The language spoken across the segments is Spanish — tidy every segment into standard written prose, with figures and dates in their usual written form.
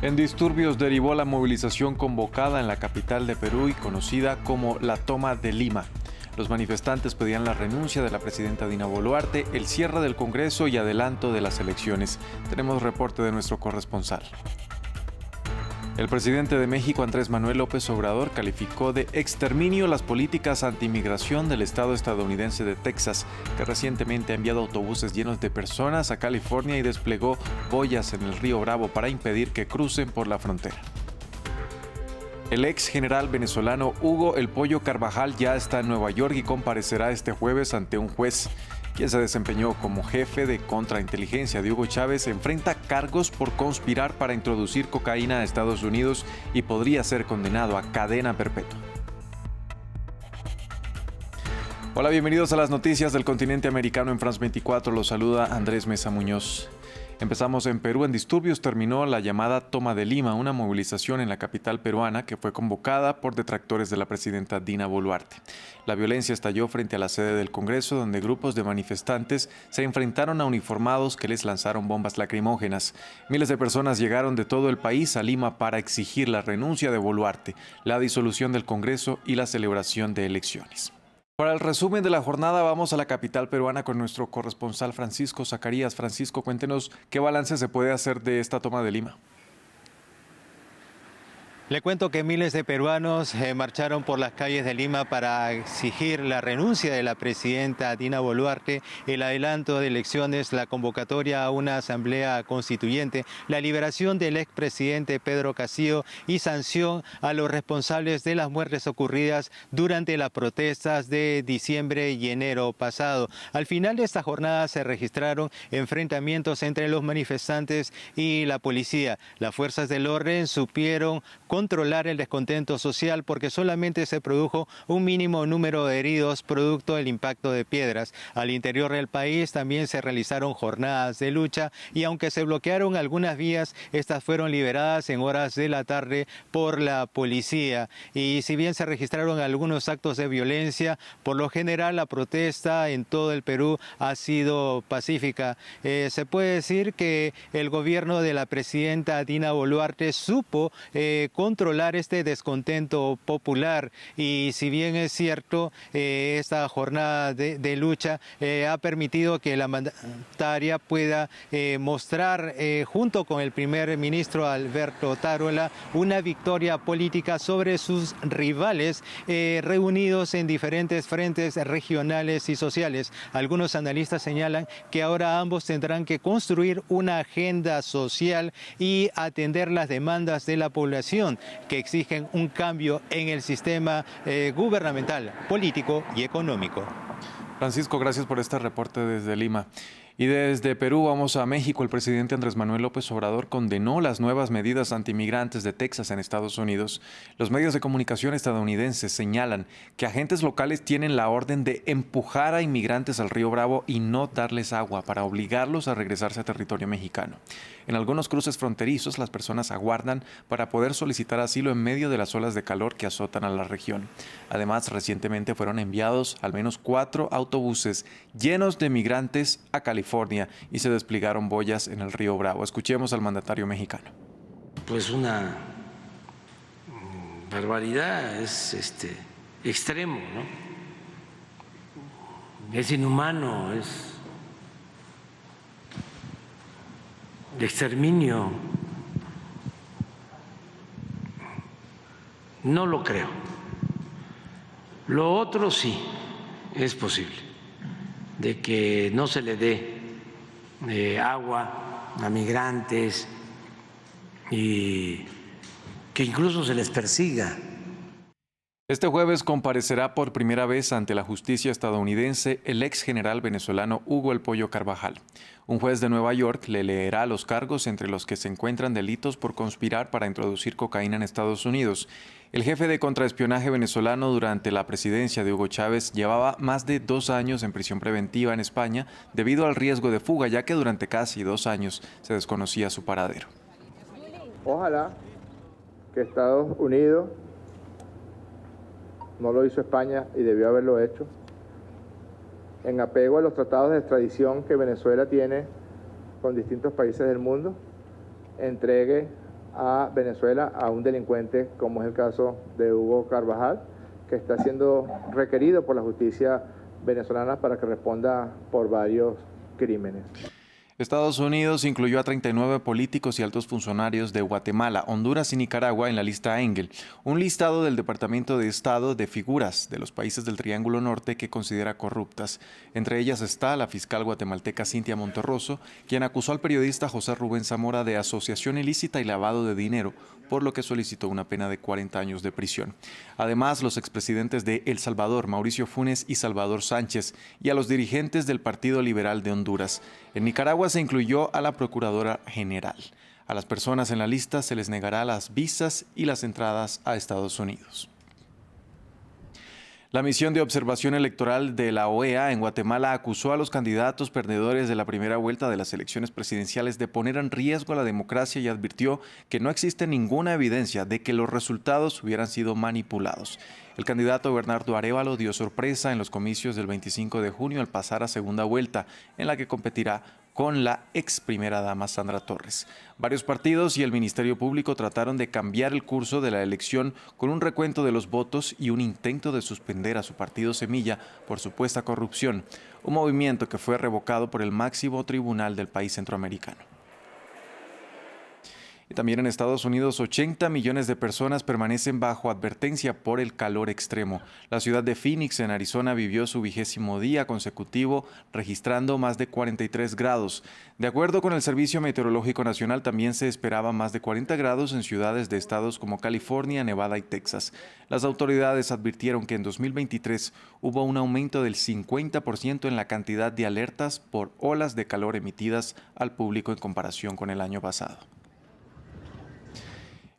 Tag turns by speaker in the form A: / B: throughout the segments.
A: En disturbios derivó la movilización convocada en la capital de Perú y conocida como la Toma de Lima. Los manifestantes pedían la renuncia de la presidenta Dina Boluarte, el cierre del Congreso y adelanto de las elecciones. Tenemos reporte de nuestro corresponsal. El presidente de México, Andrés Manuel López Obrador, calificó de exterminio las políticas anti-inmigración del estado estadounidense de Texas, que recientemente ha enviado autobuses llenos de personas a California y desplegó boyas en el río Bravo para impedir que crucen por la frontera. El ex general venezolano Hugo El Pollo Carvajal ya está en Nueva York y comparecerá este jueves ante un juez. Quien se desempeñó como jefe de contrainteligencia de Hugo Chávez enfrenta cargos por conspirar para introducir cocaína a Estados Unidos y podría ser condenado a cadena perpetua. Hola, bienvenidos a las noticias del continente americano en France 24. Los saluda Andrés Mesa Muñoz. Empezamos en Perú. En disturbios terminó la llamada Toma de Lima, una movilización en la capital peruana que fue convocada por detractores de la presidenta Dina Boluarte. La violencia estalló frente a la sede del Congreso, donde grupos de manifestantes se enfrentaron a uniformados que les lanzaron bombas lacrimógenas. Miles de personas llegaron de todo el país a Lima para exigir la renuncia de Boluarte, la disolución del Congreso y la celebración de elecciones. Para el resumen de la jornada vamos a la capital peruana con nuestro corresponsal Francisco Zacarías. Francisco, cuéntenos qué balance se puede hacer de esta toma de Lima.
B: Le cuento que miles de peruanos marcharon por las calles de Lima para exigir la renuncia de la presidenta Dina Boluarte, el adelanto de elecciones, la convocatoria a una asamblea constituyente, la liberación del expresidente Pedro Castillo y sanción a los responsables de las muertes ocurridas durante las protestas de diciembre y enero pasado. Al final de esta jornada se registraron enfrentamientos entre los manifestantes y la policía. Las fuerzas del orden supieron controlar el descontento social porque solamente se produjo un mínimo número de heridos producto del impacto de piedras. Al interior del país también se realizaron jornadas de lucha y aunque se bloquearon algunas vías, estas fueron liberadas en horas de la tarde por la policía. Y si bien se registraron algunos actos de violencia, por lo general la protesta en todo el Perú ha sido pacífica. Se puede decir que el gobierno de la presidenta Dina Boluarte supo controlar este descontento popular y si bien es cierto, esta jornada de lucha ha permitido que la mandataria pueda mostrar junto con el primer ministro Alberto Tarola una victoria política sobre sus rivales reunidos en diferentes frentes regionales y sociales. Algunos analistas señalan que ahora ambos tendrán que construir una agenda social y atender las demandas de la población que exigen un cambio en el sistema gubernamental, político y económico.
A: Francisco, gracias por este reporte desde Lima. Y desde Perú vamos a México. El presidente Andrés Manuel López Obrador condenó las nuevas medidas antimigrantes de Texas en Estados Unidos. Los medios de comunicación estadounidenses señalan que agentes locales tienen la orden de empujar a inmigrantes al río Bravo y no darles agua para obligarlos a regresarse a territorio mexicano. En algunos cruces fronterizos, las personas aguardan para poder solicitar asilo en medio de las olas de calor que azotan a la región. Además, recientemente fueron enviados al menos 4 autobuses llenos de migrantes a California y se desplegaron boyas en el río Bravo. Escuchemos al mandatario mexicano.
C: Pues una barbaridad, es extremo, ¿no? Es inhumano, es de exterminio. No lo creo. Lo otro sí es posible, de que no se le dé agua a migrantes y que incluso se les persiga.
A: Este jueves comparecerá por primera vez ante la justicia estadounidense el ex general venezolano Hugo El Pollo Carvajal. Un juez de Nueva York le leerá los cargos entre los que se encuentran delitos por conspirar para introducir cocaína en Estados Unidos. El jefe de contraespionaje venezolano durante la presidencia de Hugo Chávez llevaba más de 2 años en prisión preventiva en España debido al riesgo de fuga, ya que durante casi 2 años se desconocía su paradero.
D: Ojalá que Estados Unidos, no lo hizo España y debió haberlo hecho, en apego a los tratados de extradición que Venezuela tiene con distintos países del mundo, entregue a Venezuela a un delincuente como es el caso de Hugo Carvajal, que está siendo requerido por la justicia venezolana para que responda por varios crímenes.
A: Estados Unidos incluyó a 39 políticos y altos funcionarios de Guatemala, Honduras y Nicaragua en la lista Engel, un listado del Departamento de Estado de figuras de los países del Triángulo Norte que considera corruptas. Entre ellas está la fiscal guatemalteca Cintia Monterroso, quien acusó al periodista José Rubén Zamora de asociación ilícita y lavado de dinero, por lo que solicitó una pena de 40 años de prisión. Además, los expresidentes de El Salvador, Mauricio Funes y Salvador Sánchez, y a los dirigentes del Partido Liberal de Honduras. En Nicaragua se incluyó a la Procuradora General. A las personas en la lista se les negará las visas y las entradas a Estados Unidos. La misión de observación electoral de la OEA en Guatemala acusó a los candidatos perdedores de la primera vuelta de las elecciones presidenciales de poner en riesgo la democracia y advirtió que no existe ninguna evidencia de que los resultados hubieran sido manipulados. El candidato Bernardo Arévalo dio sorpresa en los comicios del 25 de junio al pasar a segunda vuelta, en la que competirá con la ex primera dama Sandra Torres. Varios partidos y el Ministerio Público trataron de cambiar el curso de la elección con un recuento de los votos y un intento de suspender a su partido Semilla por supuesta corrupción, un movimiento que fue revocado por el máximo tribunal del país centroamericano. Y también en Estados Unidos, 80 millones de personas permanecen bajo advertencia por el calor extremo. La ciudad de Phoenix, en Arizona, vivió su 20º día consecutivo, registrando más de 43 grados. De acuerdo con el Servicio Meteorológico Nacional, también se esperaba más de 40 grados en ciudades de estados como California, Nevada y Texas. Las autoridades advirtieron que en 2023 hubo un aumento del 50% en la cantidad de alertas por olas de calor emitidas al público en comparación con el año pasado.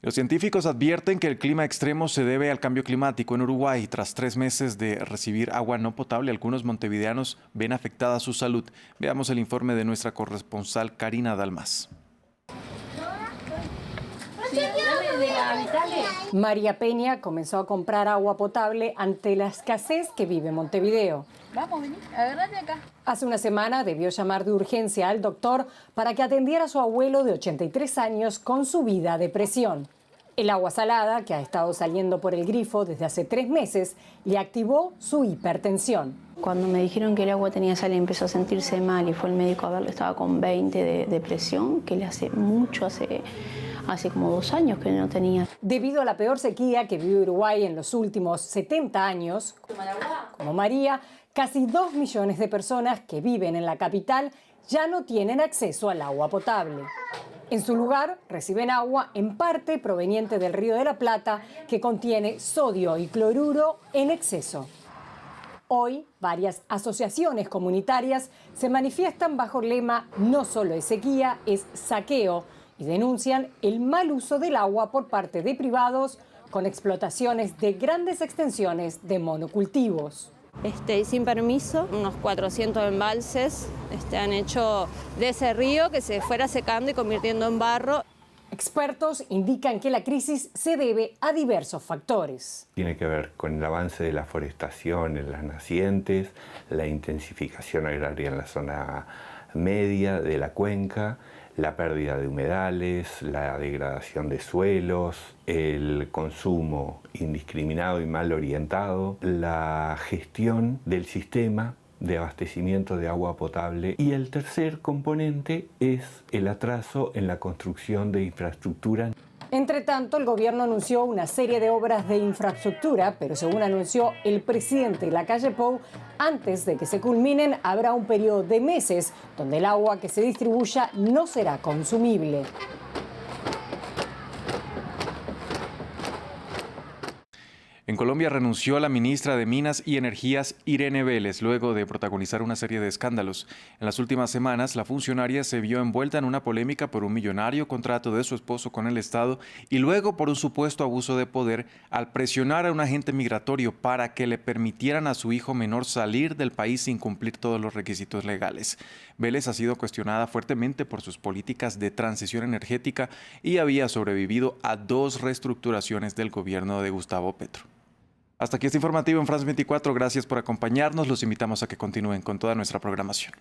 A: Los científicos advierten que el clima extremo se debe al cambio climático en Uruguay. Tras 3 meses de recibir agua no potable, algunos montevideanos ven afectada su salud. Veamos el informe de nuestra corresponsal Karina Dalmas.
E: María Peña comenzó a comprar agua potable ante la escasez que vive Montevideo.
F: Vamos, vení, agárrate acá.
E: Hace una semana debió llamar de urgencia al doctor para que atendiera a su abuelo de 83 años con subida de presión. El agua salada, que ha estado saliendo por el grifo desde hace 3 meses, le activó su hipertensión.
F: Cuando me dijeron que el agua tenía sal y empezó a sentirse mal y fue el médico a verlo, estaba con 20 de presión, que le hace mucho, hace como 2 años que no tenía.
E: Debido a la peor sequía que vive Uruguay en los últimos 70 años, como María, casi 2 millones de personas que viven en la capital ya no tienen acceso al agua potable. En su lugar, reciben agua en parte proveniente del Río de la Plata, que contiene sodio y cloruro en exceso. Hoy, varias asociaciones comunitarias se manifiestan bajo el lema "No solo es sequía, es saqueo", y denuncian el mal uso del agua por parte de privados con explotaciones de grandes extensiones de monocultivos.
G: Sin permiso, unos 400 embalses han hecho de ese río que se fuera secando y convirtiendo en barro.
E: Expertos indican que la crisis se debe a diversos factores.
H: Tiene que ver con el avance de la forestación en las nacientes, la intensificación agraria en la zona media de la cuenca, la pérdida de humedales, la degradación de suelos, el consumo indiscriminado y mal orientado, la gestión del sistema de abastecimiento de agua potable y el tercer componente es el atraso en la construcción de infraestructura.
E: Entre tanto, el gobierno anunció una serie de obras de infraestructura, pero según anunció el presidente Lacalle Pou, antes de que se culminen habrá un periodo de meses donde el agua que se distribuya no será consumible.
A: En Colombia renunció la ministra de Minas y Energías, Irene Vélez, luego de protagonizar una serie de escándalos. En las últimas semanas, la funcionaria se vio envuelta en una polémica por un millonario contrato de su esposo con el Estado y luego por un supuesto abuso de poder al presionar a un agente migratorio para que le permitieran a su hijo menor salir del país sin cumplir todos los requisitos legales. Vélez ha sido cuestionada fuertemente por sus políticas de transición energética y había sobrevivido a 2 reestructuraciones del gobierno de Gustavo Petro. Hasta aquí este informativo en France 24. Gracias por acompañarnos. Los invitamos a que continúen con toda nuestra programación.